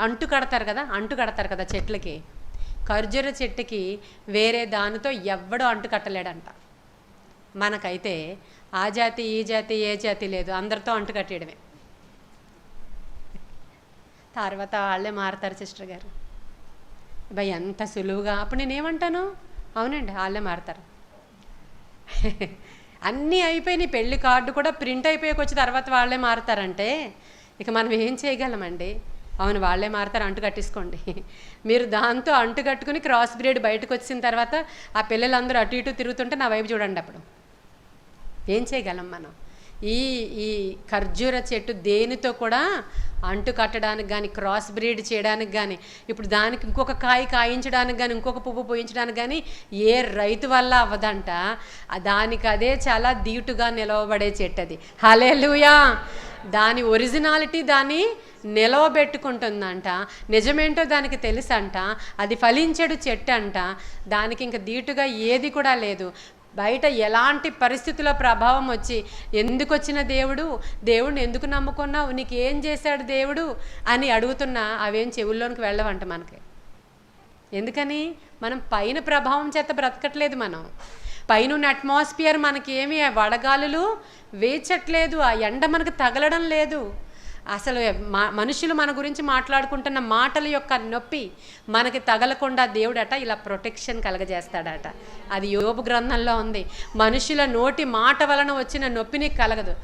అంటు కడతారు కదా చెట్లకి. ఖర్జూర చెట్టుకి వేరే దానితో ఎవ్వడూ అంటు కట్టలేడంట. మనకైతే ఆ జాతి ఈ జాతి ఏ జాతి లేదు, అందరితో అంటు కట్టేయడమే. తర్వాత వాళ్ళే మారుతారు సిస్టర్ గారు. భయ్ ఎంత సులువుగా. అప్పుడు నేనేమంటాను, అవునండి వాళ్ళే మారుతారు. అన్నీ అయిపోయినాయి, పెళ్లి కార్డు కూడా ప్రింట్ అయిపోయాక వచ్చి తర్వాత వాళ్ళే మారుతారంటే ఇక మనం ఏం చేయగలమండి? అవును వాళ్ళే మారుతారు, అంటు కట్టేసుకోండి. మీరు దాంతో అంటు కట్టుకుని క్రాస్ బ్రీడ్ బయటకు వచ్చిన తర్వాత ఆ పిల్లలందరూ అటు ఇటు తిరుగుతుంటే నా వైపు చూడండి. అప్పుడు ఏం చేయగలం మనం? ఈ ఈ ఖర్జూర చెట్టు దేనితో కూడా అంటు కట్టడానికి కానీ, క్రాస్ బ్రీడ్ చేయడానికి కానీ, ఇప్పుడు దానికి ఇంకొక కాయ కాయించడానికి కానీ, ఇంకొక పువ్వు పోయించడానికి కానీ ఏ రైతు వల్ల అవ్వదంట. దానికి అదే చాలా ధీటుగా నిలవబడే చెట్టు అది. హల్లెలూయా. దాని ఒరిజినాలిటీ దాన్ని నిలవబెట్టుకుంటుందంట. నిజమేంటో దానికి తెలుసంట. అది ఫలించెడు చెట్టు అంట. దానికి ఇంక ధీటుగా ఏది కూడా లేదు. బయట ఎలాంటి పరిస్థితుల ప్రభావం వచ్చి ఎందుకు వచ్చిన దేవుడిని ఎందుకు నమ్ముకున్నావు, నీకు ఏం చేశాడు దేవుడు అని అడుగుతున్నా అవేం చెవుల్లోనికి వెళ్ళవంట మనకి. ఎందుకని? మనం పైన ప్రభావం చేత బ్రతకట్లేదు. మనం పైన అట్మాస్ఫియర్ మనకి ఏమి వడగాలులు వేచట్లేదు, ఆ ఎండ మనకు తగలడం లేదు. అసలు మనుషులు మన గురించి మాట్లాడుకుంటున్న మాటల యొక్క నొప్పి మనకి తగలకుండా దేవుడట ఇలా ప్రొటెక్షన్ కలగజేస్తాడట. అది యోబు గ్రంథంలో ఉంది. మనుషుల నోటి మాట వలన వచ్చిన నొప్పి నీకు కలగదు.